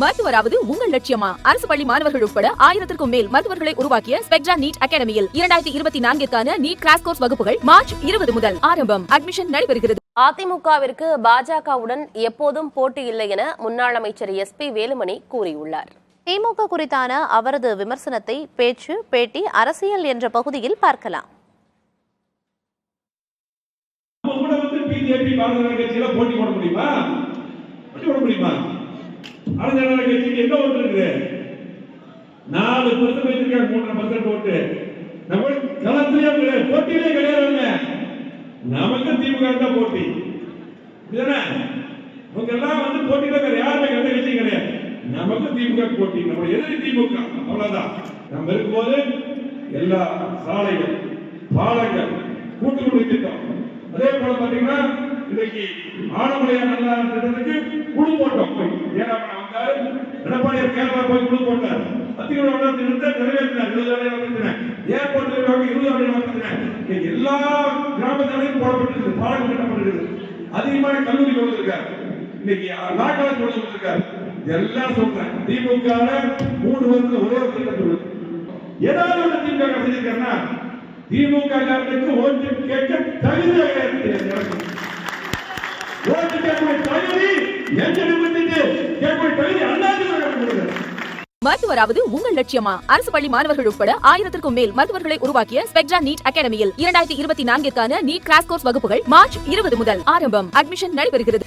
மருத்துவராவது உங்கள் லட்சியமா? அரசு பள்ளி மாணவர்கள் உட்பட 1000க்கும் மேல் மருத்துவர்களை உருவாக்கிய ஸ்பெக்ட்ரா நீட் அகாடமியில் 2024க்கான நீட் கிராஷ் கோர்ஸ் வகுப்புகள் மார்ச் 20 முதல் ஆரம்பம். அட்மிஷன் நடைபெறுகிறது. அதிமுகவிற்கு பாஜகவுடன் எப்போதும் போட்டி இல்லை என முன்னாள் அமைச்சர் SP வேலுமணி கூறியுள்ளார். திமுக குறித்தான அவரது விமர்சனத்தை பேச்சு, பேட்டி, அரசியல் என்ற பகுதியில் பார்க்கலாம். நமக்கு திமுக தான் போட்டி. யாருமே கட்சி கிடையாது. நமக்கு திமுக போட்டி. நம்ம எதிரி திமுக, அவ்வளவுதான். நம்ம இருக்கும்போது எல்லா சாலைகள், பாலங்கள், கூட்டுக்குடி திட்டம், அதே போல பாத்தீங்கன்னா இன்னைக்கு ஆனமலையா நல்லா திட்டத்துக்கு குழு போட்டோம். எடப்பாடியார் கேரளா போய் குழு போட்டார். திட்டத்தை நிறைவேற்றினார். 20 ஏர்போர்ட் 20 எல்லா கிராமத்திலையும் போடப்பட்டிருக்கு, பாலம் கட்டப்பட்டிருக்கு. அதிகமான கல்லூரி கொடுத்திருக்காரு. இன்னைக்கு நாட்கள் கொடுத்திருக்காரு. எல்லாம் சொல்றேன். திமுக 3 வருஷம் ஒரே ஒரு திட்டத்தில் ஏதாவது ஒரு திமுக செஞ்சிருக்காருன்னா திமுக காரனுக்கு ஓட்டு கேட்க தகுதி கிடையாது. ஓட்டு கேட்க தகுதி மருத்துவராவது உங்கள் லட்சியமா? அரசு பள்ளி மாணவர்கள் உட்பட 1000க்கும் மேல் மருத்துவர்களை உருவாக்கிய ஸ்பெக்ட்ரா நீட் அகாடமியில் 2024க்கான நீட் கிராஷ் கோர்ஸ் வகுப்புகள் மார்ச் 20 முதல் ஆரம்பம். அட்மிஷன் நடைபெறுகிறது.